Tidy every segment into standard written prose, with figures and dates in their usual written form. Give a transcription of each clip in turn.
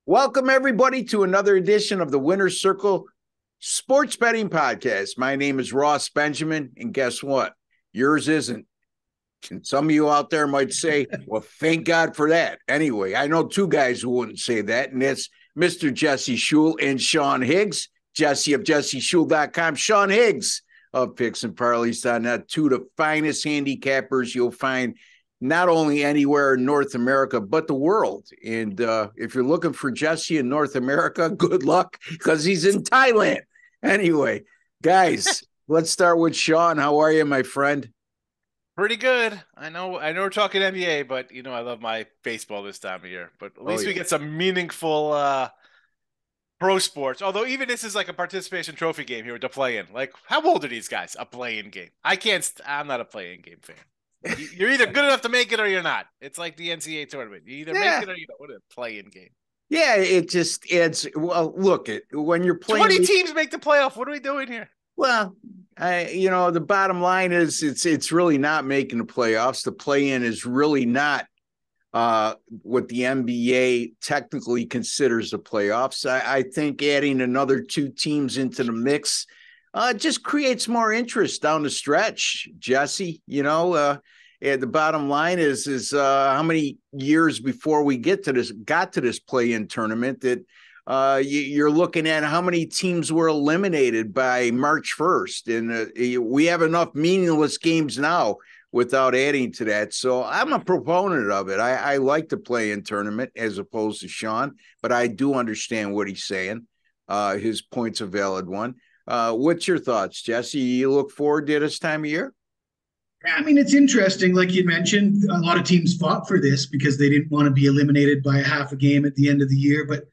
Welcome, everybody, to another edition of the Winner's Circle Sports Betting Podcast. My name is Ross Benjamin, and guess what? Yours isn't. And some of you out there might say, well, thank God for that. Anyway, I know two guys who wouldn't say that, and that's Mr. Jesse Shule and Sean Higgs. Jesse of JesseShule.com, Sean Higgs of Picks and Parlays.net, two of the finest handicappers you'll find not only anywhere in North America, but the world. And if you're looking for Jesse in North America, good luck because he's in Thailand. Anyway, guys, let's start with Sean. How are you, my friend? Pretty good. I know we're talking NBA, but I love my baseball this time of year. But at least we get some meaningful pro sports. Although even this is like a participation trophy game here with the play-in. Like, how old are these guys? A play-in game. I'm not a play-in game fan. You're either good enough to make it or you're not. It's like the NCAA tournament. You either make it or you don't. What a play-in game. Yeah, it just adds. Well, look, when you're playing, 20 teams make the playoff. What are we doing here? Well, the bottom line is it's really not making the playoffs. The play-in is really not what the NBA technically considers the playoffs. I think adding another two teams into the mix just creates more interest down the stretch, Jesse. The bottom line is how many years before we got to this play-in tournament that you're looking at how many teams were eliminated by March 1st. And we have enough meaningless games now without adding to that. So I'm a proponent of it. I like the play-in tournament as opposed to Sean, but I do understand what he's saying. His point's a valid one. What's your thoughts, Jesse? You look forward to this time of year? I mean, it's interesting. Like you mentioned, a lot of teams fought for this because they didn't want to be eliminated by half a game at the end of the year. But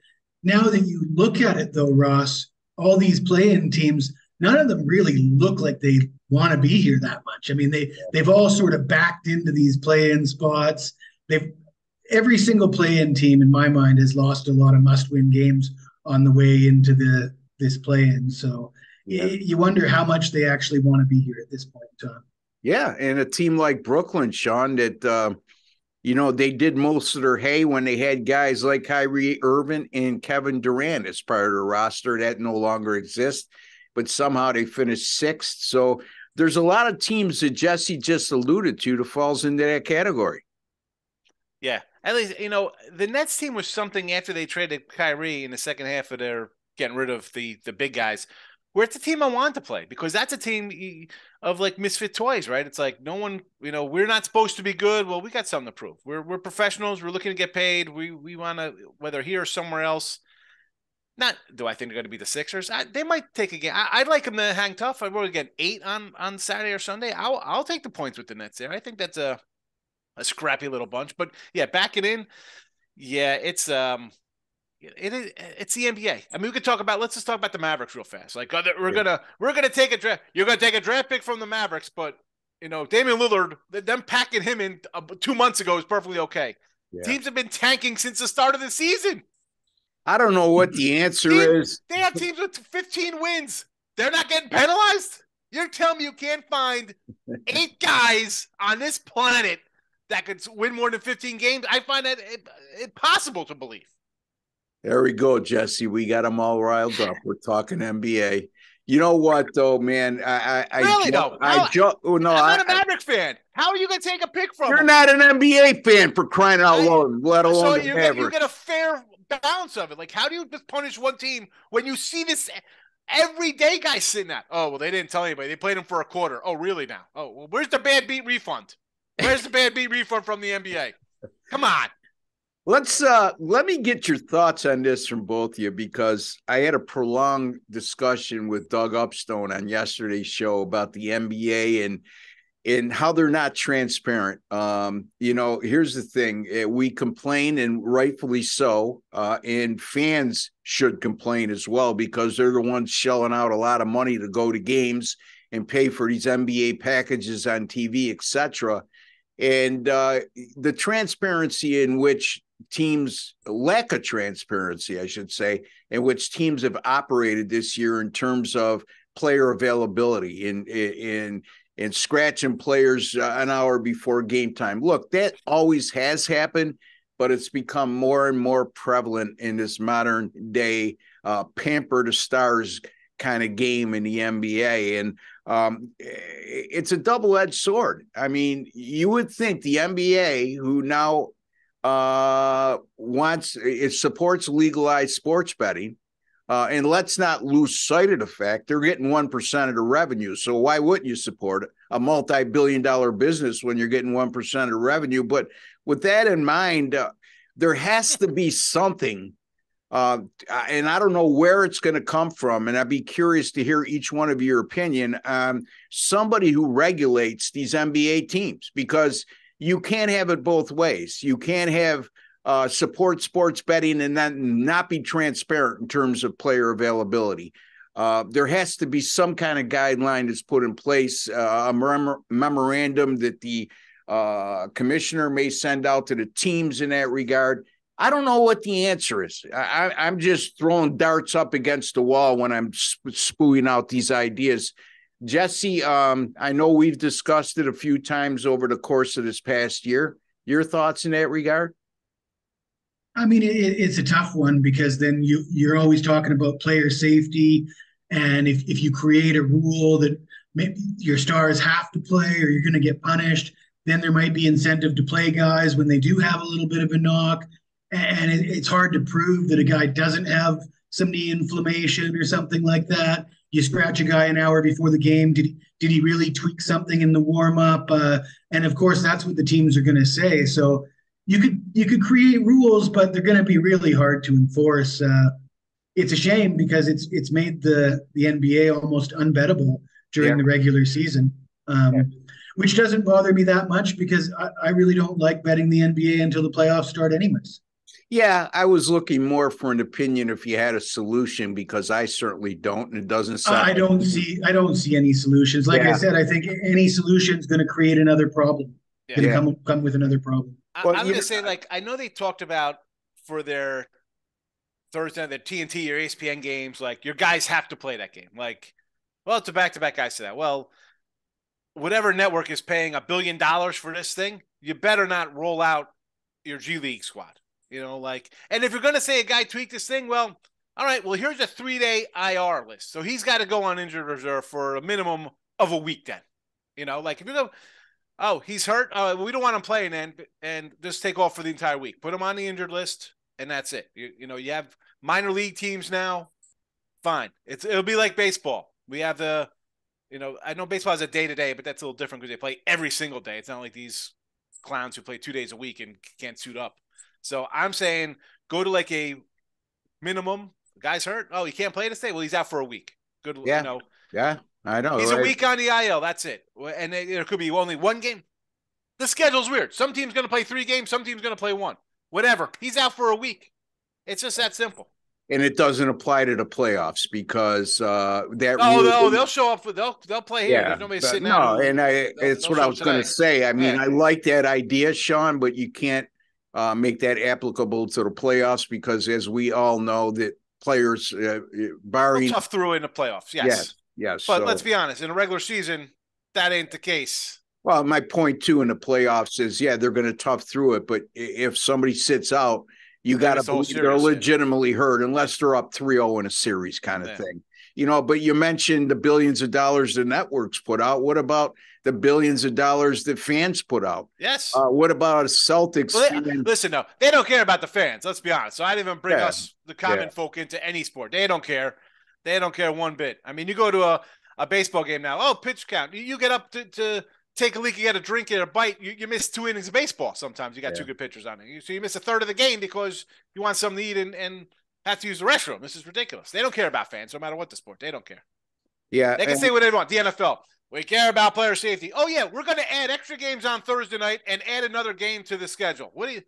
now that you look at it, though, Ross, all these play-in teams, none of them really look like they want to be here that much. I mean, they've all sort of backed into these play-in spots. Every single play-in team, in my mind, has lost a lot of must-win games on the way into this play-in. So you wonder how much they actually want to be here at this point in time. Yeah, and a team like Brooklyn, Sean, that they did most of their hay when they had guys like Kyrie Irving and Kevin Durant as part of the roster. That no longer exists, but somehow they finished sixth. So there's a lot of teams that Jesse just alluded to that falls into that category. Yeah, at least, the Nets team was something after they traded Kyrie in the second half of their getting rid of the big guys, where it's a team I want to play because that's a team of like misfit toys, right? It's like no one, we're not supposed to be good. Well, we got something to prove. We're professionals. We're looking to get paid. We want to, whether here or somewhere else. Not do I think they're going to be the Sixers? They might take a game. I'd like them to hang tough. I would get 8 on Saturday or Sunday. I'll take the points with the Nets there. I think that's a scrappy little bunch. But yeah, back it in. Yeah, it's the NBA. I mean, let's just talk about the Mavericks real fast. Like we're gonna take a draft. You're gonna take a draft pick from the Mavericks, but Damian Lillard, them packing him in 2 months ago is perfectly okay. Yeah. Teams have been tanking since the start of the season. I don't know what the answer is. They have teams with 15 wins. They're not getting penalized. You're telling me you can't find 8 guys on this planet that could win more than 15 games? I find that impossible to believe. There we go, Jesse. We got them all riled up. We're talking NBA. You know what, though, man? I'm not a Maverick fan. How are you going to take a pick from You're them? not an NBA fan for crying out loud, let alone so you get a fair balance of it. Like, how do you just punish one team when you see this everyday guy sitting at? Oh, well, they didn't tell anybody. They played him for a quarter. Oh, really now? Oh, well, where's the bad beat refund? Where's the bad beat refund from the NBA? Come on. Let me get your thoughts on this from both of you, because I had a prolonged discussion with Doug Upstone on yesterday's show about the NBA and how they're not transparent. Here's the thing. We complain, and rightfully so, and fans should complain as well, because they're the ones shelling out a lot of money to go to games and pay for these NBA packages on TV, etc. And the transparency in which lack of transparency, I should say, in which teams have operated this year in terms of player availability and scratching players an hour before game time. Look, that always has happened, but it's become more and more prevalent in this modern day pamper the stars kind of game in the NBA. And it's a double-edged sword. I mean, you would think the NBA, who now supports legalized sports betting, and let's not lose sight of the fact they're getting 1% of the revenue. So why wouldn't you support a multi-billion-dollar business when you're getting 1% of the revenue? But with that in mind, there has to be something, and I don't know where it's going to come from, and I'd be curious to hear each one of your opinion on somebody who regulates these NBA teams, because you can't have it both ways. You can't have support sports betting and then not be transparent in terms of player availability. There has to be some kind of guideline that's put in place, a memorandum that the commissioner may send out to the teams in that regard. I don't know what the answer is. I'm just throwing darts up against the wall when I'm spewing out these ideas. Jesse, I know we've discussed it a few times over the course of this past year. Your thoughts in that regard? I mean, it's a tough one, because then you're always talking about player safety. And if you create a rule that maybe your stars have to play or you're going to get punished, then there might be incentive to play guys when they do have a little bit of a knock. And it's hard to prove that a guy doesn't have some knee inflammation or something like that. You scratch a guy an hour before the game. Did he really tweak something in the warm up? And of course, that's what the teams are going to say. So you could create rules, but they're going to be really hard to enforce. It's a shame, because it's made the NBA almost unbettable during the regular season, which doesn't bother me that much, because I really don't like betting the NBA until the playoffs start anyways. Yeah, I was looking more for an opinion if you had a solution, because I certainly don't, and it doesn't sound. I don't see any solutions. Like I said, I think any solution is going to create another problem. Going to come with another problem. I'm going to say, like, I know they talked about for their Thursday, their TNT or ESPN games, like, your guys have to play that game. Like, well, it's a back-to-back guys to that. Well, whatever network is paying $1 billion for this thing, you better not roll out your G League squad. You know, like, and if you're going to say a guy tweaked this thing, well, all right, well, here's a 3-day IR list. So he's got to go on injured reserve for a minimum of a week then. You know, like, if you go, oh, he's hurt, we don't want him playing then, and just take off for the entire week. Put him on the injured list, and that's it. You know, you have minor league teams now, fine. It'll be like baseball. We have I know baseball has a day-to-day, but that's a little different because they play every single day. It's not like these clowns who play 2 days a week and can't suit up. So I'm saying go to like a minimum. The guy's hurt. Oh, he can't play this day? Well, he's out for a week. Good. Yeah. You know. Yeah, I know. He's a week on the IL. That's it. And there could be only one game. The schedule's weird. Some team's going to play 3 games. Some team's going to play 1. Whatever. He's out for a week. It's just that simple. And it doesn't apply to the playoffs, because that. No, they'll show up. They'll play here. There's nobody sitting out. No, and it's what I was going to say. I mean, I like that idea, Sean, but you can't make that applicable to the playoffs, because, as we all know, that players, barring tough through in the playoffs. Yes. But let's be honest, in a regular season, that ain't the case. Well, my point too in the playoffs is, they're going to tough through it, but if somebody sits out, you got to believe they're legitimately hurt, unless they're up 3-0 in a series kind of thing. You know, but you mentioned the billions of dollars the networks put out. What about the billions of dollars that fans put out? Yes. What about a Celtics? Well, listen, no, they don't care about the fans. Let's be honest. So I didn't even bring us, the common folk, into any sport. They don't care. They don't care one bit. I mean, you go to a baseball game now. Oh, pitch count. You get up to take a leak, you get a drink and a bite. You miss 2 innings of baseball. Sometimes you got 2 good pitchers on it. So you miss a third of the game because you want something to eat and have to use the restroom. This is ridiculous. They don't care about fans, no matter what the sport. They don't care. Yeah. They can say what they want. The NFL, we care about player safety. Oh, yeah, we're going to add extra games on Thursday night and add another game to the schedule. What do you...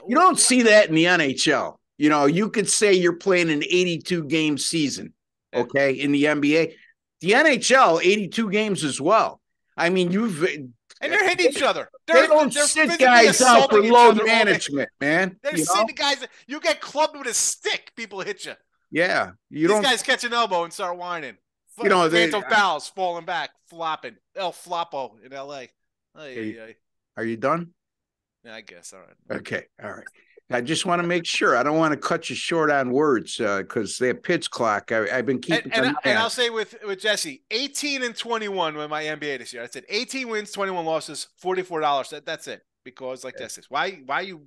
You don't see that in the NHL. You know, you could say you're playing an 82-game season, okay, in the NBA. The NHL, 82 games as well. I mean, and they're hitting each other. They don't sit guys out for load management, man. They're sitting guys. You get clubbed with a stick, people hit you. Yeah. These guys catch an elbow and start whining. You know, Phantom fouls falling back, flopping. El Floppo in L.A. Are you done? Yeah, I guess. All right. Okay. All right. I just want to make sure. I don't want to cut you short on words because that pitch clock. I've been keeping And an eye on. I'll say with Jesse, 18-21 with my NBA this year. I said 18 wins, 21 losses, $44. That's it. Because like Jesse says, why are you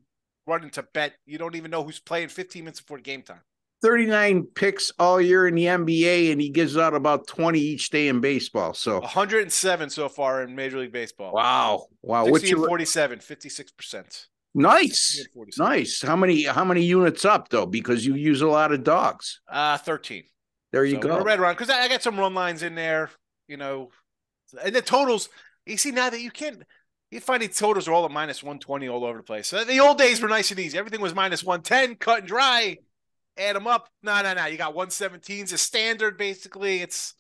running to bet? You don't even know who's playing 15 minutes before game time. 39 picks all year in the NBA, and he gives out about 20 each day in baseball. So 107 so far in Major League Baseball. Wow. 60-47, 56%. Nice. Nice. How many units up though? Because you use a lot of dogs. 13. There you go. We're right around because I got some run lines in there, and the totals. You see now that you find these totals are all at -120 all over the place. So the old days were nice and easy. Everything was -110, cut and dry. Add them up. No. You got 117s as standard, basically. It's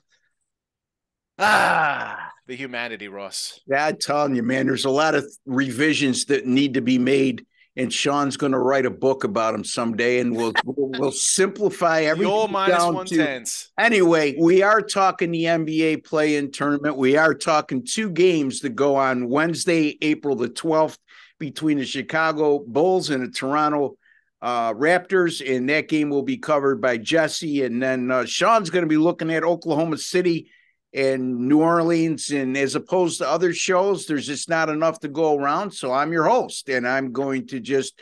the humanity, Ross. Yeah, I'm telling you, man, there's a lot of revisions that need to be made, and Sean's going to write a book about them someday, and we'll simplify everything. The old -110s. Anyway, we are talking the NBA play-in tournament. We are talking 2 games that go on Wednesday, April the 12th, between the Chicago Bulls and the Toronto Raptors, and that game will be covered by Jesse, and then Sean's going to be looking at Oklahoma City and New Orleans, and as opposed to other shows, there's just not enough to go around, so I'm your host, and I'm going to just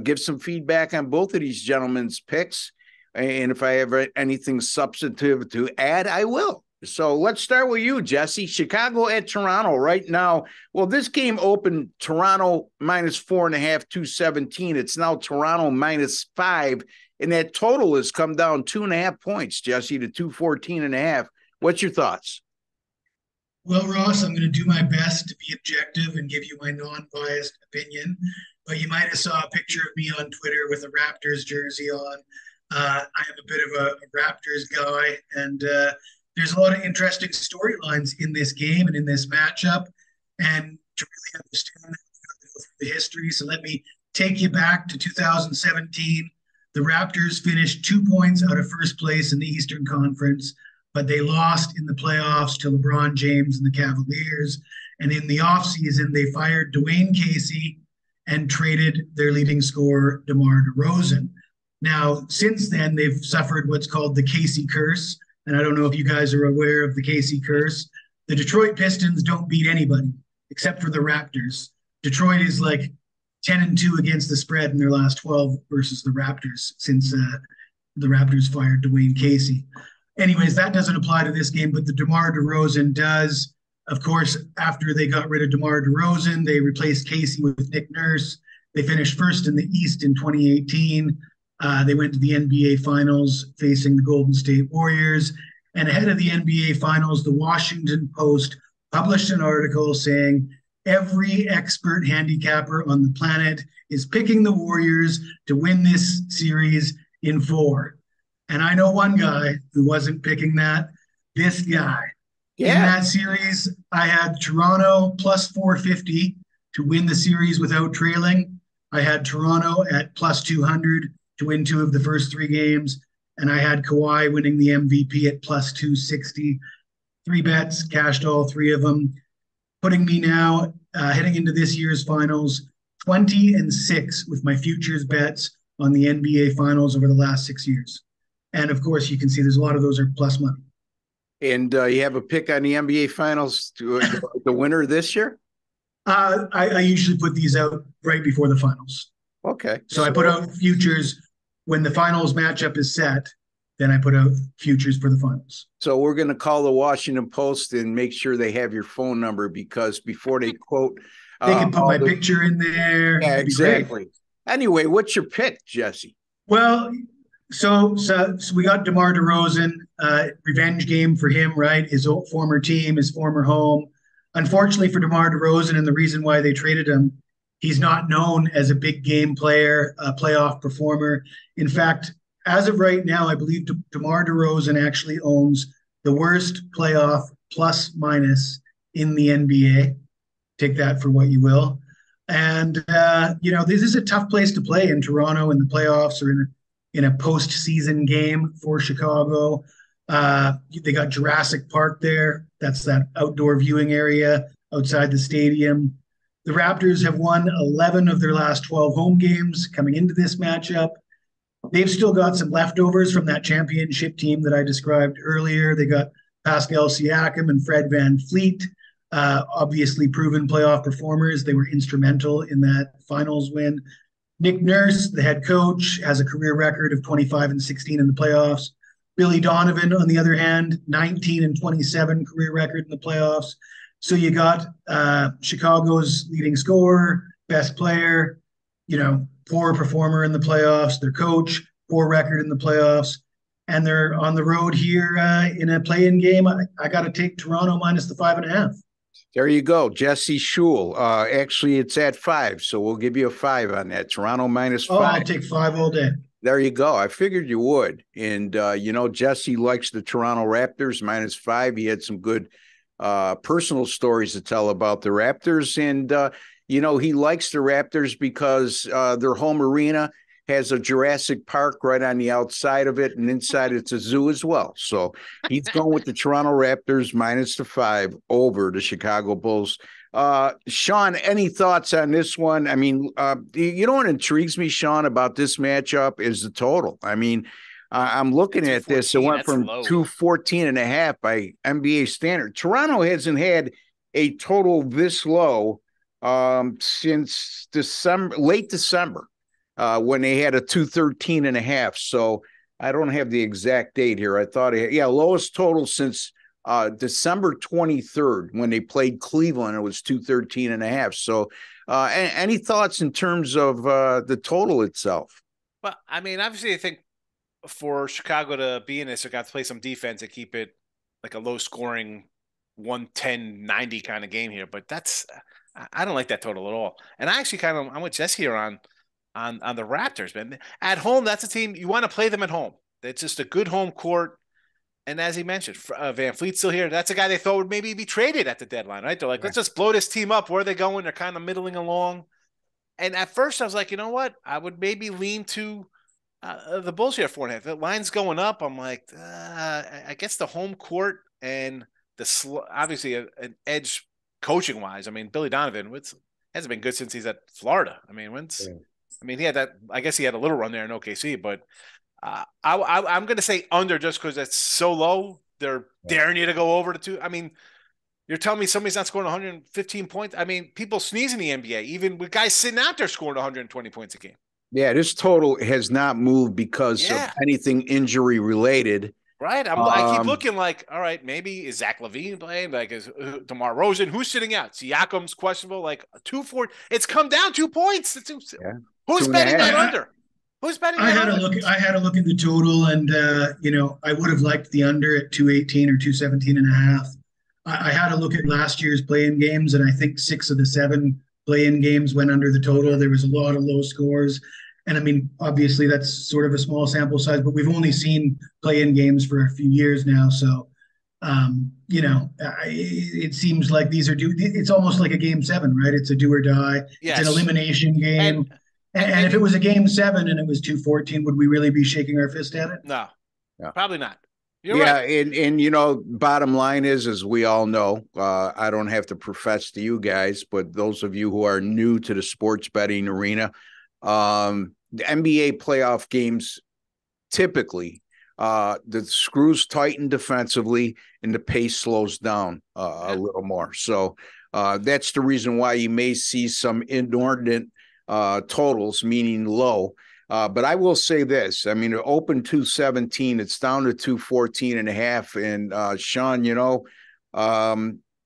give some feedback on both of these gentlemen's picks, and if I have anything substantive to add, I will. So let's start with you, Jesse. Chicago at Toronto right now. Well, this game opened Toronto -4.5, 217. It's now Toronto -5, and that total has come down 2.5 points, Jesse, to 214.5. What's your thoughts? Well, Ross, I'm going to do my best to be objective and give you my non-biased opinion, but you might have saw a picture of me on Twitter with a Raptors jersey on. I am a bit of a Raptors guy, and there's a lot of interesting storylines in this game and in this matchup. And to really understand that, we have to go through the history. So let me take you back to 2017. The Raptors finished 2 points out of first place in the Eastern Conference, but they lost in the playoffs to LeBron James and the Cavaliers. And in the offseason, they fired Dwayne Casey and traded their leading scorer, DeMar DeRozan. Now, since then, they've suffered what's called the Casey curse. And I don't know if you guys are aware of the Casey curse. The Detroit Pistons don't beat anybody except for the Raptors. Detroit is like 10-2 against the spread in their last 12 versus the Raptors since the Raptors fired Dwayne Casey. Anyways, that doesn't apply to this game, but the DeMar DeRozan does. Of course, after they got rid of DeMar DeRozan, they replaced Casey with Nick Nurse. They finished first in the East in 2018. They went to the NBA Finals facing the Golden State Warriors. And ahead of the NBA Finals, the Washington Post published an article saying every expert handicapper on the planet is picking the Warriors to win this series in 4. And I know one guy who wasn't picking that, this guy. Yeah. In that series, I had Toronto plus 450 to win the series without trailing. I had Toronto at plus 200 to win 2 of the first 3 games. And I had Kawhi winning the MVP at plus 260. 3 bets, cashed all 3 of them, putting me now heading into this year's finals 20-6 with my futures bets on the NBA Finals over the last 6 years. And of course, you can see there's a lot of those are plus money. And you have a pick on the NBA Finals to the winner this year? I usually put these out right before the finals. Okay. So I put out futures when the finals matchup is set. Then I put out futures for the finals. So we're going to call the Washington Post and make sure they have your phone number, because before they quote, they can put my picture in there. Yeah, exactly. Anyway, what's your pick, Jesse? Well, so we got DeMar DeRozan, revenge game for him, right? His old former team, his former home. Unfortunately for DeMar DeRozan, and the reason why they traded him, he's not known as a big game player, a playoff performer. In fact, as of right now, I believe DeMar DeRozan actually owns the worst playoff plus minus in the NBA. Take that for what you will. And, this is a tough place to play in Toronto in the playoffs or in a postseason game for Chicago. They got Jurassic Park there. That's that outdoor viewing area outside the stadium. The Raptors have won 11 of their last 12 home games coming into this matchup. They've still got some leftovers from that championship team that I described earlier. They got Pascal Siakam and Fred VanVleet, obviously proven playoff performers. They were instrumental in that finals win. Nick Nurse, the head coach, has a career record of 25-16 in the playoffs. Billy Donovan, on the other hand, 19-27 career record in the playoffs. So you got Chicago's leading scorer, best player, poor performer in the playoffs, their coach, poor record in the playoffs, and they're on the road here in a play-in game. I got to take Toronto minus the 5.5. There you go, Jesse Shule. Actually, it's at 5, so we'll give you a 5 on that. Toronto minus 5. Oh, I'll take 5 all day. There you go. I figured you would. And, Jesse likes the Toronto Raptors minus 5. He had some good personal stories to tell about the Raptors. And, he likes the Raptors because their home arena has a Jurassic Park right on the outside of it, and inside it's a zoo as well. So he's going with the Toronto Raptors minus the 5 over the Chicago Bulls. Sean, any thoughts on this one? I mean, what intrigues me, Sean, about this matchup is the total. I mean, I'm looking at this. It went from 214.5 by NBA standard. Toronto hasn't had a total this low since late December. When they had a 213.5. So I don't have the exact date here. I thought, lowest total since December 23rd when they played Cleveland. It was 213.5. So any thoughts in terms of the total itself? Well, I mean, obviously, I think for Chicago to be in this, they're going to play some defense and keep it like a low scoring 110-90 kind of game here. But I don't like that total at all. And I actually I'm with Jess here on the Raptors, man. At home, that's a team you want to play them at home. It's just a good home court. And as he mentioned, VanVleet's still here. That's a guy they thought would maybe be traded at the deadline, right? They're like, let's just blow this team up. Where are they going? They're kind of middling along. And at first, I was like, you know what? I would maybe lean to the Bulls here 4.5. The line's going up. I'm like, I guess the home court and obviously an edge coaching wise. I mean, Billy Donovan hasn't been good since he's at Florida. I mean, he had that. I guess he had a little run there in OKC, but I'm going to say under just because it's so low. They're daring you to go over to 2. I mean, you're telling me somebody's not scoring 115 points? I mean, people sneeze in the NBA, even with guys sitting out there scoring 120 points a game. Yeah, this total has not moved because of anything injury related. Right. I keep looking like, all right, maybe is Zach LaVine playing? Like, is DeMar Rosen? Who's sitting out? Siakam's questionable. Like 2-4. It's come down 2 points. Who's betting that under? Who's betting that under? I had a look at the total, and I would have liked the under at 218 or 217.5. I had a look at last year's play-in games, and I think 6 of the 7 play-in games went under the total. There was a lot of low scores. And I mean, obviously that's sort of a small sample size, but we've only seen play-in games for a few years now. So, it seems like these are it's almost like a game 7, right? It's a do or die. Yes. It's an elimination game. And if it was a game 7 and it was 214, would we really be shaking our fist at it? No, probably not. You're right. And bottom line is, as we all know, I don't have to profess to you guys, but those of you who are new to the sports betting arena, the NBA playoff games, typically, the screws tighten defensively and the pace slows down a little more. So that's the reason why you may see some inordinate totals, meaning low. But I will say this. I mean, it opened 217. It's down to 214.5. And Sean,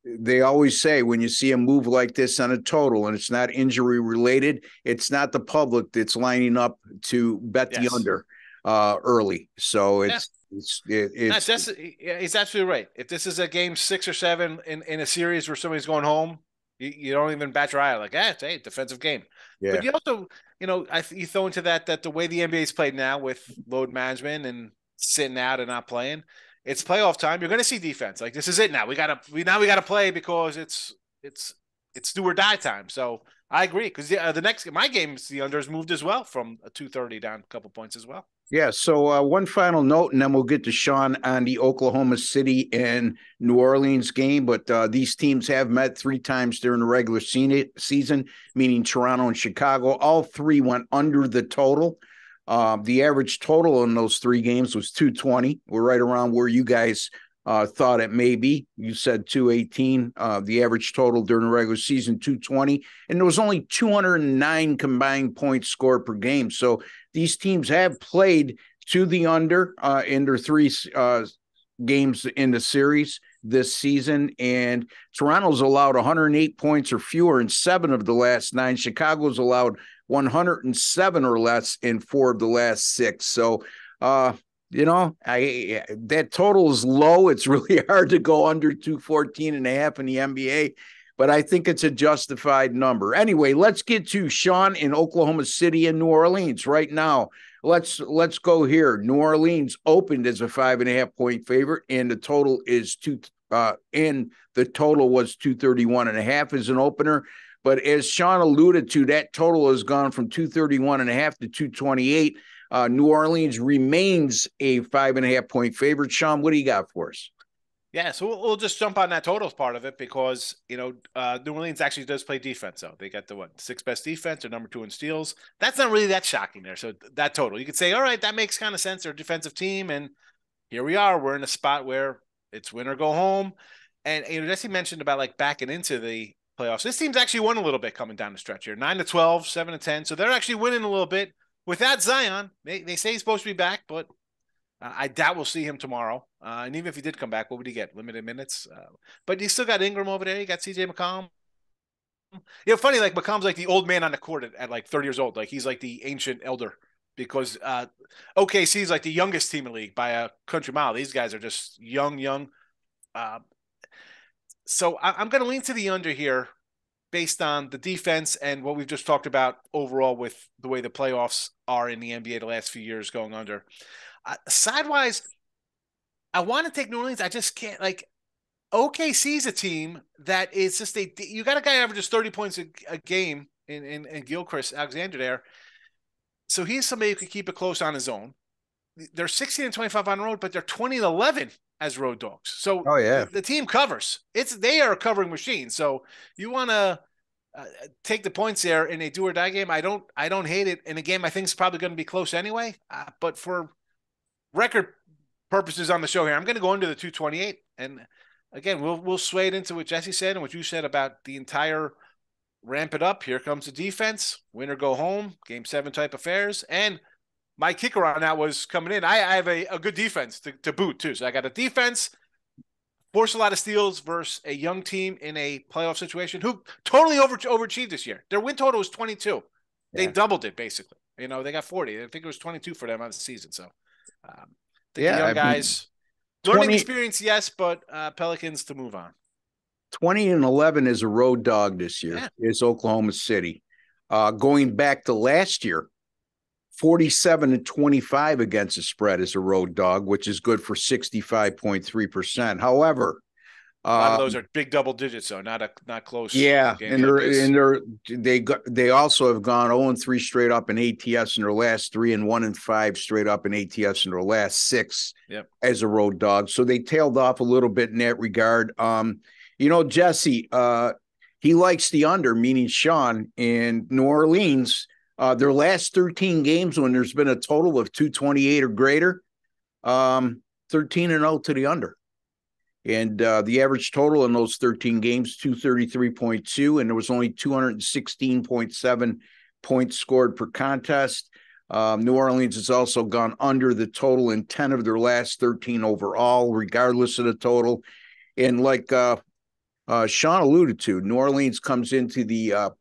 they always say when you see a move like this on a total and it's not injury related, it's not the public that's lining up to bet the under early. So he's absolutely right. If this is a game 6 or 7 in a series where somebody's going home, you don't even bat your eye like, it's a defensive game. Yeah. But you also, you throw into that the way the NBA is played now with load management and sitting out and not playing. It's playoff time. You're going to see defense. Like, this is it now. We gotta play because it's do or die time. So I agree because my games, the unders moved as well from a 230 down a couple points as well. Yeah, so one final note, and then we'll get to Sean on the Oklahoma City and New Orleans game. But these teams have met 3 times during the regular season, meaning Toronto and Chicago. All 3 went under the total. The average total in those 3 games was 220. We're right around where you guys thought it may be. You said 218. The average total during the regular season, 220. And there was only 209 combined points scored per game. So these teams have played to the under in their 3 games in the series this season. And Toronto's allowed 108 points or fewer in 7 of the last 9. Chicago's allowed 107 or less in 4 of the last 6. So, that total is low. It's really hard to go under 214.5 in the NBA, but I think it's a justified number. Anyway, let's get to Sean in Oklahoma City and New Orleans right now. Let's go here. New Orleans opened as a 5.5 point favorite, and the total is 231.5 as an opener. But as Sean alluded to, that total has gone from 231.5 to 228. New Orleans remains a 5.5 point favorite. Sean, what do you got for us? Yeah, so we'll just jump on that totals part of it because, New Orleans actually does play defense, though. They got the 6th best defense or number 2 in steals. That's not really that shocking there. So that total, you could say, all right, that makes kind of sense. They're a defensive team, and here we are. We're in a spot where it's win or go home. And Jesse mentioned about like backing into the playoffs. This team's actually won a little bit coming down the stretch here, 9-12, 7-10. So they're actually winning a little bit. Without Zion, they say he's supposed to be back, but I doubt we'll see him tomorrow. And even if he did come back, what would he get? Limited minutes. But you still got Ingram over there. You got CJ McCollum. Funny, like McCollum's like the old man on the court at like 30 years old. Like he's like the ancient elder because OKC is like the youngest team in the league by a country mile. These guys are just young. So I'm going to lean to the under here based on the defense and what we've just talked about overall with the way the playoffs are in the NBA the last few years going under. Sidewise, I want to take New Orleans. I just can't. Like, OKC is a team that is just you got a guy who averages 30 points a game in Gilchrist Alexander there. So he's somebody who could keep it close on his own. They're 16-25 on the road, but they're 20-11 as road dogs. So the team covers. They are a covering machine. So you want to take the points there in a do or die game. I don't hate it in a game I think is probably going to be close anyway. But for record purposes on the show here, I'm going to go under the 228. And again, we'll sway it into what Jesse said and what you said about the entire ramp it up. Here comes the defense, win or go home, game 7 type affairs. And my kicker on that was coming in. I have a good defense to boot too. So I got a defense, force a lot of steals versus a young team in a playoff situation who totally overachieved this year. Their win total was 22. They doubled it basically. They got 40. I think it was 22 for them on the season. So the young guys, learning experience, yes, but Pelicans to move on. 20-11 is a road dog this year. Is Oklahoma City. Going back to last year, 47-25 against the spread is a road dog, which is good for 65.3%. However, a lot of those are big double digits, though, not close. Yeah, they also have gone 0-3 straight up in ATS in their last 3 and 1-5 straight up in ATS in their last 6 as a road dog. So they tailed off a little bit in that regard. Jesse, he likes the under, meaning Sean in New Orleans. Their last 13 games when there's been a total of 228 or greater, 13-0 to the under. And the average total in those 13 games, 233.2, and there was only 216.7 points scored per contest. New Orleans has also gone under the total in 10 of their last 13 overall, regardless of the total. And like Sean alluded to, New Orleans comes into the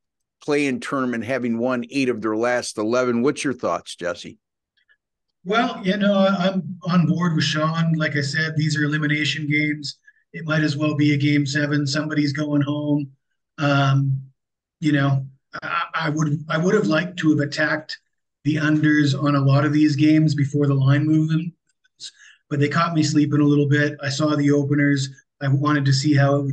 play-in tournament having won 8 of their last 11. What's your thoughts, Jesse? Well, I'm on board with Sean. Like I said, these are elimination games. It might as well be a game 7. Somebody's going home. I would have liked to have attacked the unders on a lot of these games before the line movement, but they caught me sleeping a little bit. I saw the openers. I wanted to see how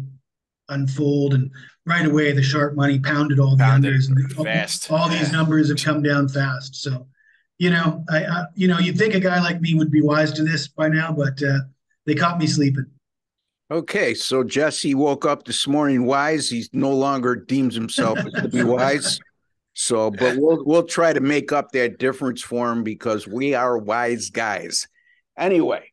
unfold. And right away, the sharp money pounded all the Pounded unders, and fast. all these numbers have come down fast. So, you'd think a guy like me would be wise to this by now, but they caught me sleeping. Okay, so Jesse woke up this morning wise. He no longer deems himself to be wise. So, but we'll try to make up that difference for him because we are wise guys. Anyway,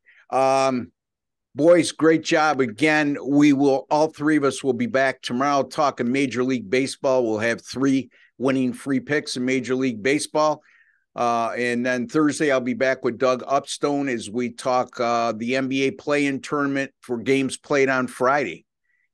boys, great job again. All three of us will be back tomorrow talking Major League Baseball. We'll have 3 winning free picks in Major League Baseball. And then Thursday, I'll be back with Doug Upstone as we talk the NBA play-in tournament for games played on Friday.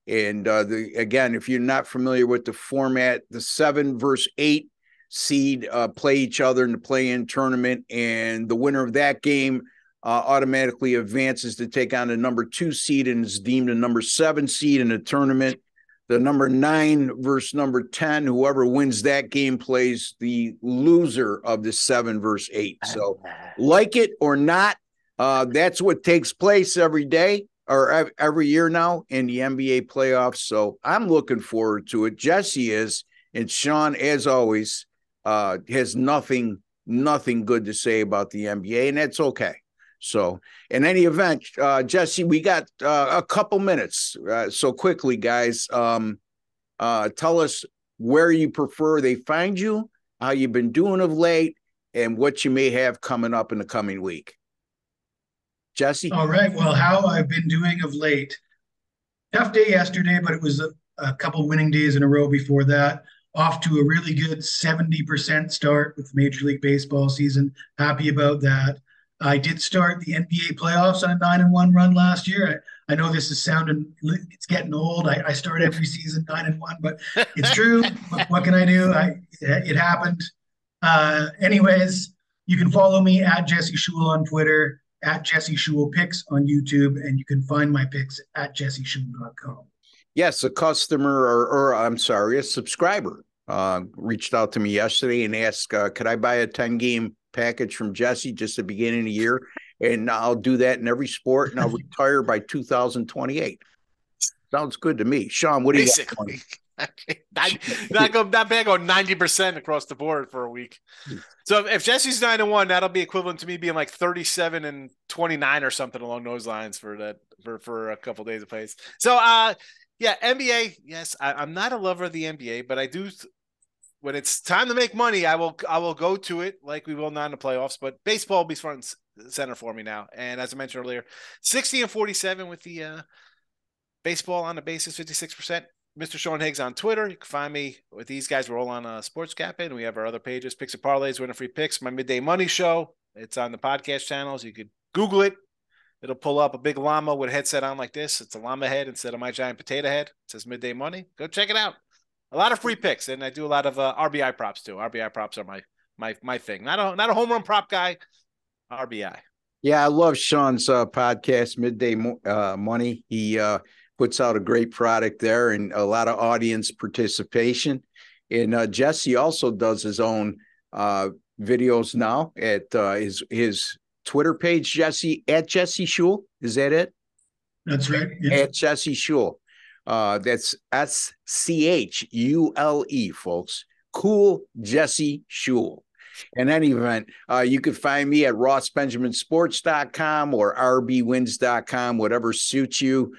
And again, if you're not familiar with the format, the 7 versus 8 seed play each other in the play-in tournament, and the winner of that game automatically advances to take on the number 2 seed and is deemed a number 7 seed in the tournament. The number 9 versus number 10, whoever wins that game plays the loser of the 7 versus 8. So like it or not, that's what takes place every day or every year now in the NBA playoffs. So I'm looking forward to it. Jesse is, and Sean, as always, has nothing good to say about the NBA, and that's okay. So in any event, Jesse, we got a couple minutes. So quickly, guys, tell us where you prefer they find you, how you've been doing of late, and what you may have coming up in the coming week. Jesse? All right. Well, how I've been doing of late. Tough day yesterday, but it was a couple winning days in a row before that. Off to a really good 70% start with the Major League Baseball season. Happy about that. I did start the NBA playoffs on a 9-1 run last year. I know this is it's getting old. I start every season 9-1, but it's true. What can I do? It happened. Anyways, you can follow me at Jesse Schul on Twitter, at Jesse Schul Picks on YouTube, and you can find my picks at jesseschul.com. Yes, a customer or I'm sorry, a subscriber reached out to me yesterday and asked, could I buy a 10-game package from Jesse just at the beginning of the year? And I'll do that in every sport, and I'll retire by 2028. Sounds good to me. Sean, what do you got? Not bad going 90% across the board for a week. So if Jesse's 9-1, that'll be equivalent to me being like 37-29 or something along those lines for a couple of days of plays. So yeah, NBA. Yes, I'm not a lover of the NBA, but I do. When it's time to make money, I will go to it like we will not in the playoffs. But baseball will be front and center for me now. And as I mentioned earlier, 60-47 with the baseball on the basis, 56%. Mr. Sean Higgs on Twitter. You can find me with these guys. We're all on Sportsbetting, and we have our other pages, Picks and Parlays, Winning Free Picks, my Midday Money Show. It's on the podcast channels. You could Google it. It'll pull up a big llama with a headset on like this. It's a llama head instead of my giant potato head. It says Midday Money. Go check it out. A lot of free picks, and I do a lot of RBI props too. RBI props are my thing. Not a home run prop guy. RBI. Yeah, I love Sean's podcast, Midday Money. He puts out a great product there and a lot of audience participation. And Jesse also does his own videos now at his Twitter page, Jesse, at Jesse Schul. Is that it? That's right. Yeah. At Jesse Schul. That's SCHULE, folks. Cool Jesse Schul. In any event, you can find me at rossbenjaminsports.com or rbwins.com, whatever suits you.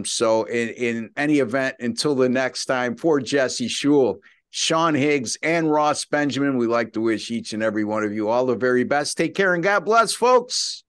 So in any event, until the next time, for Jesse Schul, Sean Higgs, and Ross Benjamin, we like to wish each and every one of you all the very best. Take care and God bless, folks.